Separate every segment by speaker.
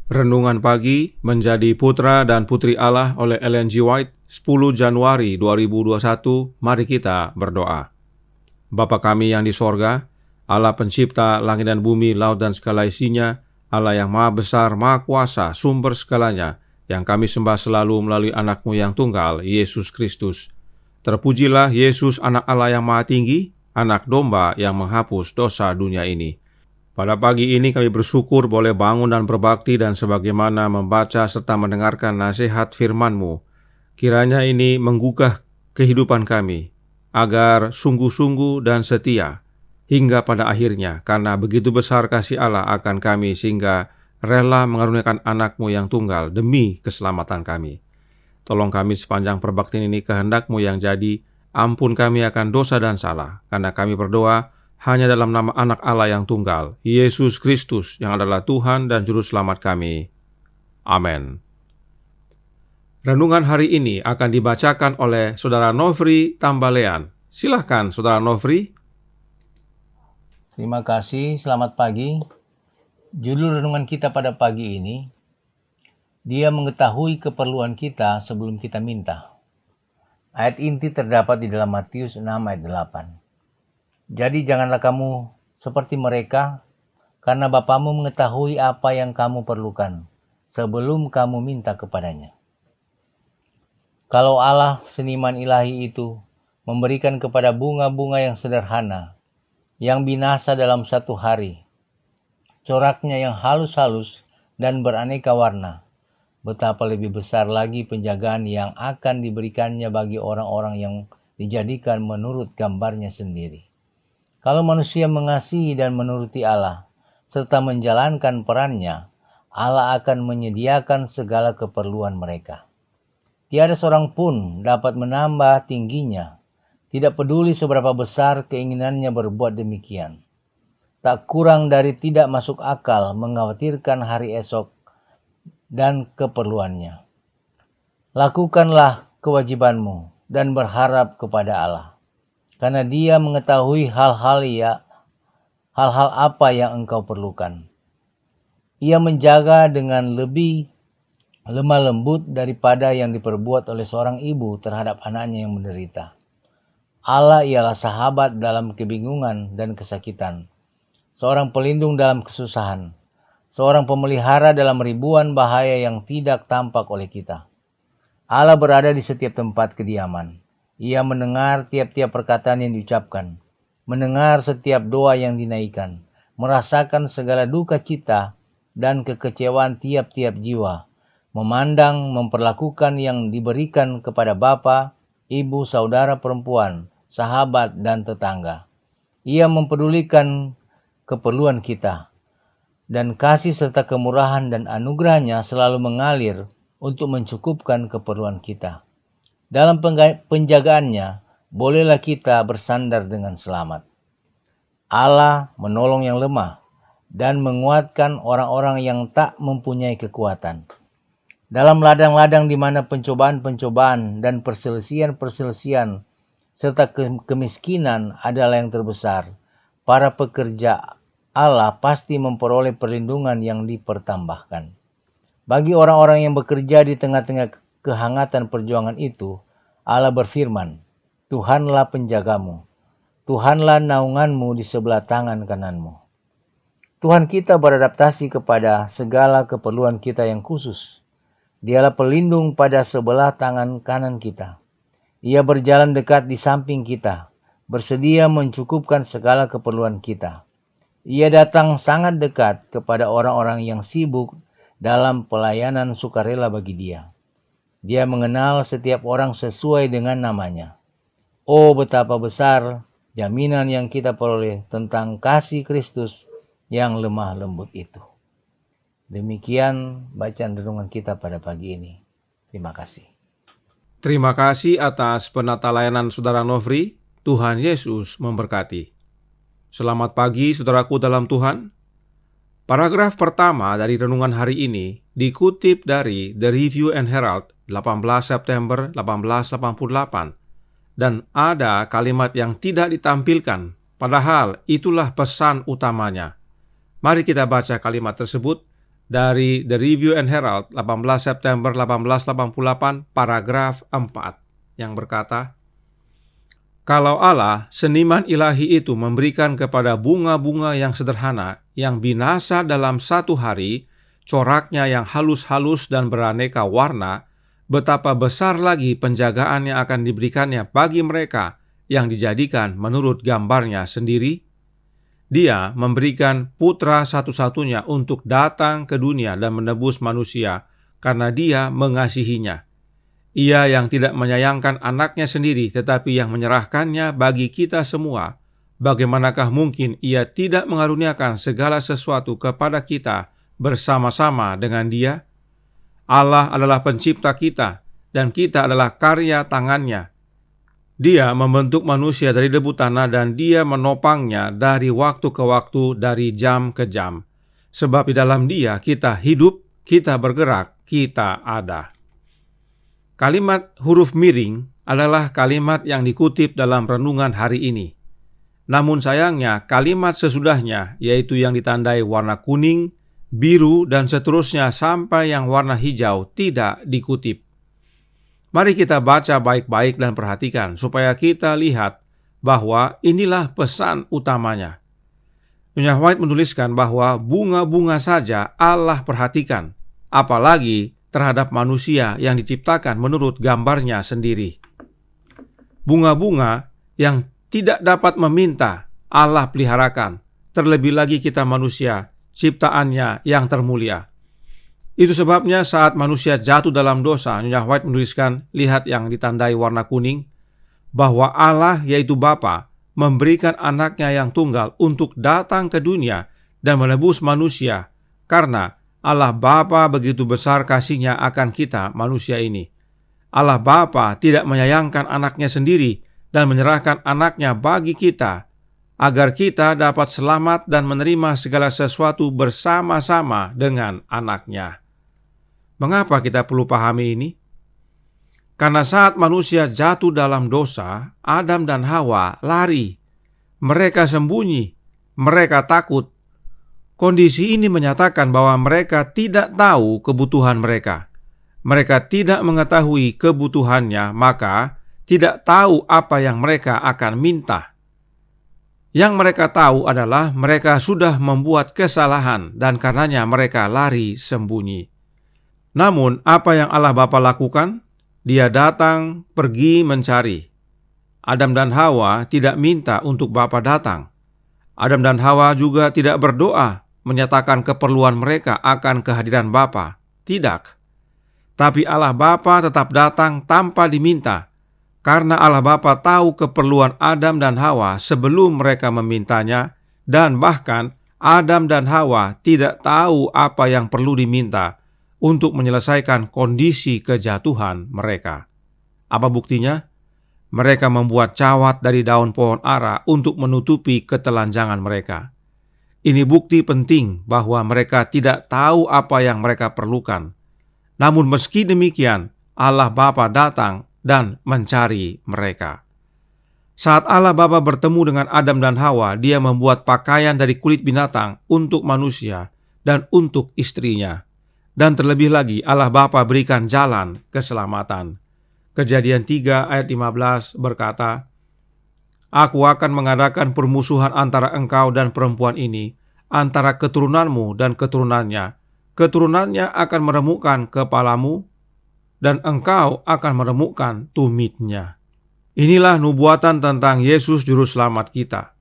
Speaker 1: Renungan pagi menjadi putra dan putri Allah oleh Ellen G. White, 10 Januari 2021. Mari kita berdoa. Bapa kami yang di sorga, Allah pencipta langit dan bumi, laut dan segala isinya, Allah yang maha besar, maha kuasa, sumber segalanya, yang kami sembah selalu melalui anak-Mu yang tunggal, Yesus Kristus. Terpujilah Yesus, anak Allah yang maha tinggi, anak domba yang menghapus dosa dunia ini. Pada pagi ini kami bersyukur boleh bangun dan berbakti dan sebagaimana membaca serta mendengarkan nasihat firman-Mu. Kiranya ini menggugah kehidupan kami, agar sungguh-sungguh dan setia, hingga pada akhirnya, karena begitu besar kasih Allah akan kami, sehingga rela mengaruniakan anak-Mu yang tunggal demi keselamatan kami. Tolong kami sepanjang perbaktian ini kehendak-Mu yang jadi, ampun kami akan dosa dan salah, karena kami berdoa hanya dalam nama anak Allah yang tunggal, Yesus Kristus, yang adalah Tuhan dan Juru Selamat kami. Amin. Renungan hari ini akan dibacakan oleh Saudara Nofri Tambalean. Silahkan Saudara Nofri.
Speaker 2: Terima kasih, selamat pagi. Judul renungan kita pada pagi ini, Dia mengetahui keperluan kita sebelum kita minta. Ayat inti terdapat di dalam Matius 6 ayat 8. Jadi janganlah kamu seperti mereka, karena Bapamu mengetahui apa yang kamu perlukan sebelum kamu minta kepadanya. Kalau Allah, seniman ilahi itu, memberikan kepada bunga-bunga yang sederhana, yang binasa dalam satu hari, coraknya yang halus-halus dan beraneka warna, betapa lebih besar lagi penjagaan yang akan diberikannya bagi orang-orang yang dijadikan menurut gambarnya sendiri. Kalau manusia mengasihi dan menuruti Allah, serta menjalankan perannya, Allah akan menyediakan segala keperluan mereka. Tiada seorang pun dapat menambah tingginya, tidak peduli seberapa besar keinginannya berbuat demikian. Tak kurang dari tidak masuk akal mengkhawatirkan hari esok dan keperluannya. Lakukanlah kewajibanmu dan berharap kepada Allah, karena Dia mengetahui hal-hal apa yang engkau perlukan. Ia menjaga dengan lebih lemah lembut daripada yang diperbuat oleh seorang ibu terhadap anaknya yang menderita. Allah ialah sahabat dalam kebingungan dan kesakitan, seorang pelindung dalam kesusahan, seorang pemelihara dalam ribuan bahaya yang tidak tampak oleh kita. Allah berada di setiap tempat kediaman. Ia mendengar tiap-tiap perkataan yang diucapkan, mendengar setiap doa yang dinaikkan, merasakan segala duka cita dan kekecewaan tiap-tiap jiwa, memandang, memperlakukan yang diberikan kepada bapa, ibu, saudara perempuan, sahabat, dan tetangga. Ia mempedulikan keperluan kita, dan kasih serta kemurahan dan anugerahnya selalu mengalir untuk mencukupkan keperluan kita. Dalam penjagaannya, bolehlah kita bersandar dengan selamat. Allah menolong yang lemah dan menguatkan orang-orang yang tak mempunyai kekuatan. Dalam ladang-ladang di mana pencobaan-pencobaan dan perselisihan-perselisihan serta kemiskinan adalah yang terbesar, para pekerja Allah pasti memperoleh perlindungan yang dipertambahkan. Bagi orang-orang yang bekerja di tengah-tengah kehangatan perjuangan itu, Allah berfirman, Tuhanlah penjagamu, Tuhanlah naunganmu di sebelah tangan kananmu. Tuhan kita beradaptasi kepada segala keperluan kita yang khusus. Dialah pelindung pada sebelah tangan kanan kita. Ia berjalan dekat di samping kita, bersedia mencukupkan segala keperluan kita. Ia datang sangat dekat kepada orang-orang yang sibuk dalam pelayanan sukarela bagi Dia. Dia mengenal setiap orang sesuai dengan namanya. Oh, betapa besar jaminan yang kita peroleh tentang kasih Kristus yang lemah lembut itu. Demikian bacaan renungan kita pada pagi ini. Terima kasih.
Speaker 1: Terima kasih atas penata layanan Saudara Nofri. Tuhan Yesus memberkati. Selamat pagi saudaraku dalam Tuhan. Paragraf pertama dari renungan hari ini dikutip dari The Review and Herald 18 September 1888, dan ada kalimat yang tidak ditampilkan, padahal itulah pesan utamanya. Mari kita baca kalimat tersebut dari The Review and Herald 18 September 1888 paragraf 4 yang berkata, "Kalau Allah, seniman ilahi itu memberikan kepada bunga-bunga yang sederhana yang binasa dalam satu hari, coraknya yang halus-halus dan beraneka warna, betapa besar lagi penjagaan yang akan diberikannya bagi mereka yang dijadikan menurut gambarnya sendiri. Dia memberikan putra satu-satunya untuk datang ke dunia dan menebus manusia karena Dia mengasihinya. Ia yang tidak menyayangkan anaknya sendiri tetapi yang menyerahkannya bagi kita semua. Bagaimanakah mungkin Ia tidak mengaruniakan segala sesuatu kepada kita bersama-sama dengan Dia? Allah adalah pencipta kita dan kita adalah karya tangannya. Dia membentuk manusia dari debu tanah dan Dia menopangnya dari waktu ke waktu, dari jam ke jam. Sebab di dalam Dia kita hidup, kita bergerak, kita ada." Kalimat huruf miring adalah kalimat yang dikutip dalam renungan hari ini. Namun sayangnya kalimat sesudahnya, yaitu yang ditandai warna kuning, biru, dan seterusnya sampai yang warna hijau tidak dikutip. Mari kita baca baik-baik dan perhatikan supaya kita lihat bahwa inilah pesan utamanya. Nyonya White menuliskan bahwa bunga-bunga saja Allah perhatikan, apalagi terhadap manusia yang diciptakan menurut gambarnya sendiri. Bunga-bunga yang tidak dapat meminta Allah peliharakan, terlebih lagi kita manusia, ciptaannya yang termulia. Itu sebabnya saat manusia jatuh dalam dosa, Nyonya White menuliskan, lihat yang ditandai warna kuning, bahwa Allah yaitu Bapa memberikan anaknya yang tunggal untuk datang ke dunia dan menebus manusia, karena Allah Bapa begitu besar kasihnya akan kita manusia ini. Allah Bapa tidak menyayangkan anaknya sendiri dan menyerahkan anaknya bagi kita, agar kita dapat selamat dan menerima segala sesuatu bersama-sama dengan anaknya. Mengapa kita perlu pahami ini? Karena saat manusia jatuh dalam dosa, Adam dan Hawa lari. Mereka sembunyi, mereka takut. Kondisi ini menyatakan bahwa mereka tidak tahu kebutuhan mereka. Mereka tidak mengetahui kebutuhannya, maka tidak tahu apa yang mereka akan minta. Yang mereka tahu adalah mereka sudah membuat kesalahan dan karenanya mereka lari sembunyi. Namun apa yang Allah Bapa lakukan? Dia datang, pergi mencari. Adam dan Hawa tidak minta untuk Bapa datang. Adam dan Hawa juga tidak berdoa menyatakan keperluan mereka akan kehadiran Bapa. Tidak. Tapi Allah Bapa tetap datang tanpa diminta, karena Allah Bapa tahu keperluan Adam dan Hawa sebelum mereka memintanya, dan bahkan Adam dan Hawa tidak tahu apa yang perlu diminta untuk menyelesaikan kondisi kejatuhan mereka. Apa buktinya? Mereka membuat cawat dari daun pohon ara untuk menutupi ketelanjangan mereka. Ini bukti penting bahwa mereka tidak tahu apa yang mereka perlukan. Namun meski demikian, Allah Bapa datang dan mencari mereka. Saat Allah Bapa bertemu dengan Adam dan Hawa, Dia membuat pakaian dari kulit binatang untuk manusia dan untuk istrinya. Dan terlebih lagi Allah Bapa berikan jalan keselamatan. Kejadian 3 ayat 15 berkata, "Aku akan mengadakan permusuhan antara engkau dan perempuan ini, antara keturunanmu dan keturunannya. Keturunannya akan meremukkan kepalamu, dan engkau akan meremukkan tumitnya." Inilah nubuatan tentang Yesus Juru Selamat kita.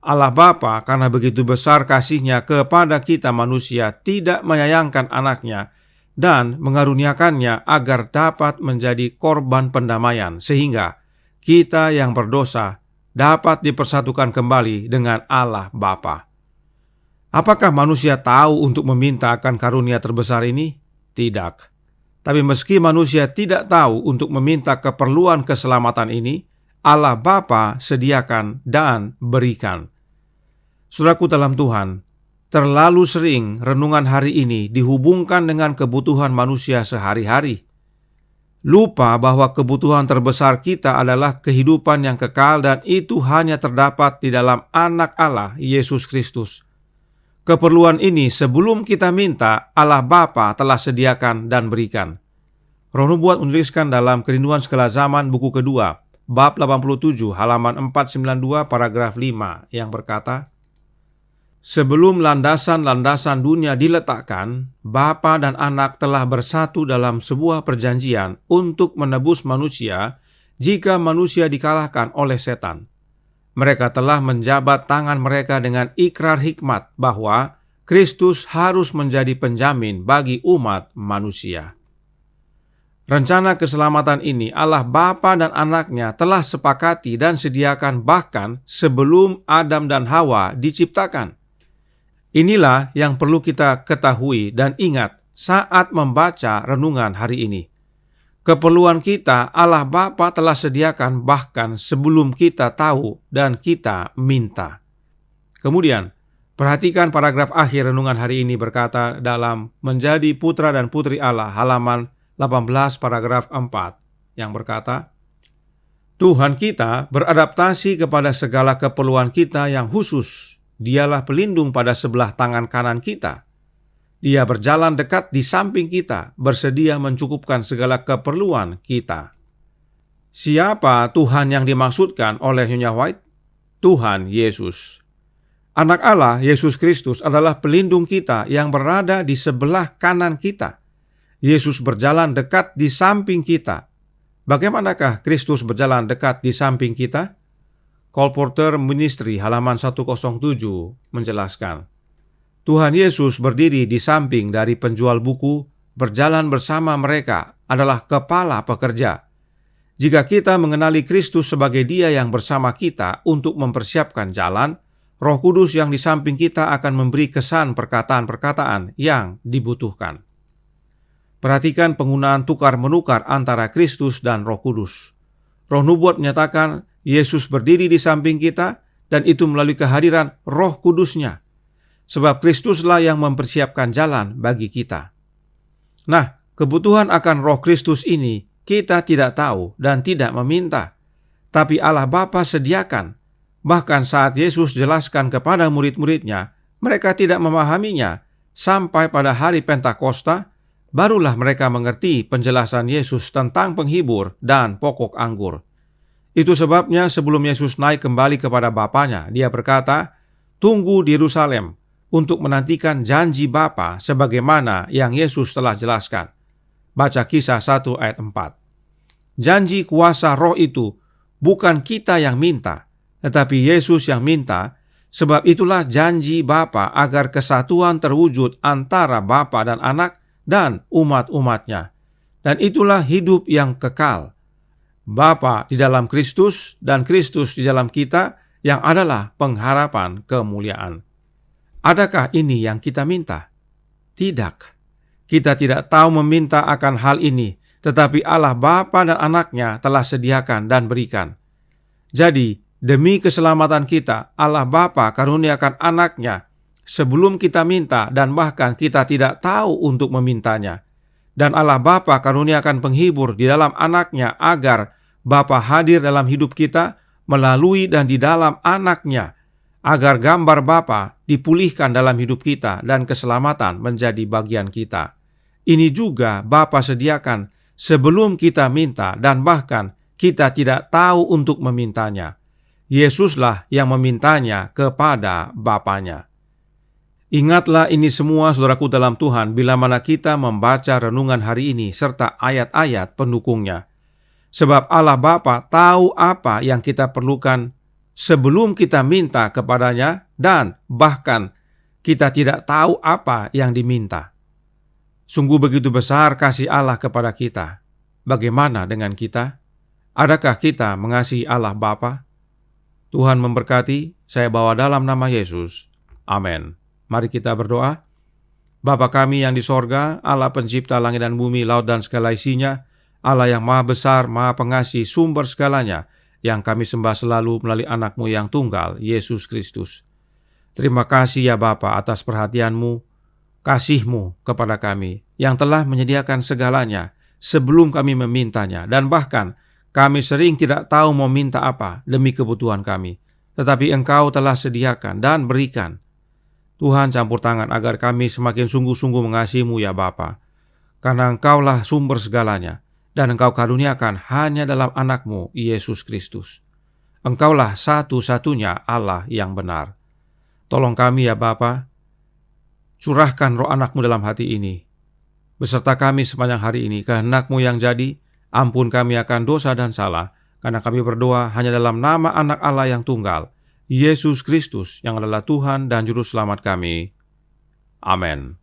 Speaker 1: Allah Bapa karena begitu besar kasih-Nya kepada kita manusia tidak menyayangkan anaknya dan mengaruniakannya agar dapat menjadi korban pendamaian, sehingga kita yang berdosa dapat dipersatukan kembali dengan Allah Bapa. Apakah manusia tahu untuk meminta akan karunia terbesar ini? Tidak. Tapi meski manusia tidak tahu untuk meminta keperluan keselamatan ini, Allah Bapa sediakan dan berikan. Saudaraku dalam Tuhan, terlalu sering renungan hari ini dihubungkan dengan kebutuhan manusia sehari-hari. Lupa bahwa kebutuhan terbesar kita adalah kehidupan yang kekal dan itu hanya terdapat di dalam Anak Allah, Yesus Kristus. Keperluan ini sebelum kita minta, Allah Bapa telah sediakan dan berikan. Roh Nubuat menuliskan dalam Kerinduan Segala Zaman buku kedua, bab 87, halaman 492, paragraf 5, yang berkata, sebelum landasan-landasan dunia diletakkan, Bapa dan Anak telah bersatu dalam sebuah perjanjian untuk menebus manusia jika manusia dikalahkan oleh setan. Mereka telah menjabat tangan mereka dengan ikrar hikmat bahwa Kristus harus menjadi penjamin bagi umat manusia. Rencana keselamatan ini Allah Bapa dan Anaknya telah sepakati dan sediakan bahkan sebelum Adam dan Hawa diciptakan. Inilah yang perlu kita ketahui dan ingat saat membaca renungan hari ini. Keperluan kita Allah Bapa telah sediakan bahkan sebelum kita tahu dan kita minta. Kemudian, perhatikan paragraf akhir renungan hari ini berkata dalam Menjadi Putra dan Putri Allah halaman 18 paragraf 4 yang berkata, Tuhan kita beradaptasi kepada segala keperluan kita yang khusus. Dialah pelindung pada sebelah tangan kanan kita. Dia berjalan dekat di samping kita, bersedia mencukupkan segala keperluan kita. Siapa Tuhan yang dimaksudkan oleh Nyonya White? Tuhan Yesus. Anak Allah, Yesus Kristus, adalah pelindung kita yang berada di sebelah kanan kita. Yesus berjalan dekat di samping kita. Bagaimanakah Kristus berjalan dekat di samping kita? Colporteur Ministry halaman 107 menjelaskan, Tuhan Yesus berdiri di samping dari penjual buku, berjalan bersama mereka, adalah kepala pekerja. Jika kita mengenali Kristus sebagai Dia yang bersama kita untuk mempersiapkan jalan, Roh Kudus yang di samping kita akan memberi kesan perkataan-perkataan yang dibutuhkan. Perhatikan penggunaan tukar-menukar antara Kristus dan Roh Kudus. Roh Nubuat menyatakan Yesus berdiri di samping kita, dan itu melalui kehadiran Roh Kudus-Nya. Sebab Kristuslah yang mempersiapkan jalan bagi kita. Nah, kebutuhan akan Roh Kristus ini kita tidak tahu dan tidak meminta. Tapi Allah Bapa sediakan. Bahkan saat Yesus jelaskan kepada murid-muridnya, mereka tidak memahaminya. Sampai pada hari Pentakosta, barulah mereka mengerti penjelasan Yesus tentang penghibur dan pokok anggur. Itu sebabnya sebelum Yesus naik kembali kepada Bapanya, Dia berkata, "Tunggu di Yerusalem untuk menantikan janji Bapa sebagaimana yang Yesus telah jelaskan." Baca Kisah 1 ayat 4. Janji kuasa Roh itu bukan kita yang minta, tetapi Yesus yang minta, sebab itulah janji Bapa agar kesatuan terwujud antara Bapa dan Anak dan umat-umatnya. Dan itulah hidup yang kekal. Bapa di dalam Kristus dan Kristus di dalam kita yang adalah pengharapan kemuliaan. Adakah ini yang kita minta? Tidak. Kita tidak tahu meminta akan hal ini, tetapi Allah Bapa dan Anaknya telah sediakan dan berikan. Jadi, demi keselamatan kita, Allah Bapa karuniakan Anaknya sebelum kita minta dan bahkan kita tidak tahu untuk memintanya. Dan Allah Bapa karuniakan penghibur di dalam Anaknya agar Bapa hadir dalam hidup kita melalui dan di dalam Anaknya, agar gambar Bapa dipulihkan dalam hidup kita dan keselamatan menjadi bagian kita. Ini juga Bapa sediakan sebelum kita minta dan bahkan kita tidak tahu untuk memintanya. Yesuslah yang memintanya kepada Bapanya. Ingatlah ini semua saudaraku dalam Tuhan bila mana kita membaca renungan hari ini serta ayat-ayat pendukungnya. Sebab Allah Bapa tahu apa yang kita perlukan sebelum kita minta kepadanya dan bahkan kita tidak tahu apa yang diminta. Sungguh begitu besar kasih Allah kepada kita. Bagaimana dengan kita? Adakah kita mengasihi Allah Bapa? Tuhan memberkati. Saya bawa dalam nama Yesus. Amin. Mari kita berdoa. Bapa kami yang di sorga, Allah pencipta langit dan bumi, laut dan segala isinya, Allah yang maha besar, maha pengasih, sumber segalanya, yang kami sembah selalu melalui anak-Mu yang tunggal, Yesus Kristus. Terima kasih ya Bapa atas perhatian-Mu, kasih-Mu kepada kami, yang telah menyediakan segalanya sebelum kami memintanya, dan bahkan kami sering tidak tahu mau minta apa demi kebutuhan kami, tetapi Engkau telah sediakan dan berikan. Tuhan campur tangan agar kami semakin sungguh-sungguh mengasihi-Mu ya Bapa. Karena Engkaulah sumber segalanya, dan Engkau karuniakan hanya dalam anak-Mu, Yesus Kristus. Engkaulah satu-satunya Allah yang benar. Tolong kami ya Bapa, curahkan roh anak-Mu dalam hati ini. Beserta kami sepanjang hari ini, kehendak-Mu yang jadi, ampun kami akan dosa dan salah, karena kami berdoa hanya dalam nama anak Allah yang tunggal, Yesus Kristus yang adalah Tuhan dan Juru Selamat kami. Amin.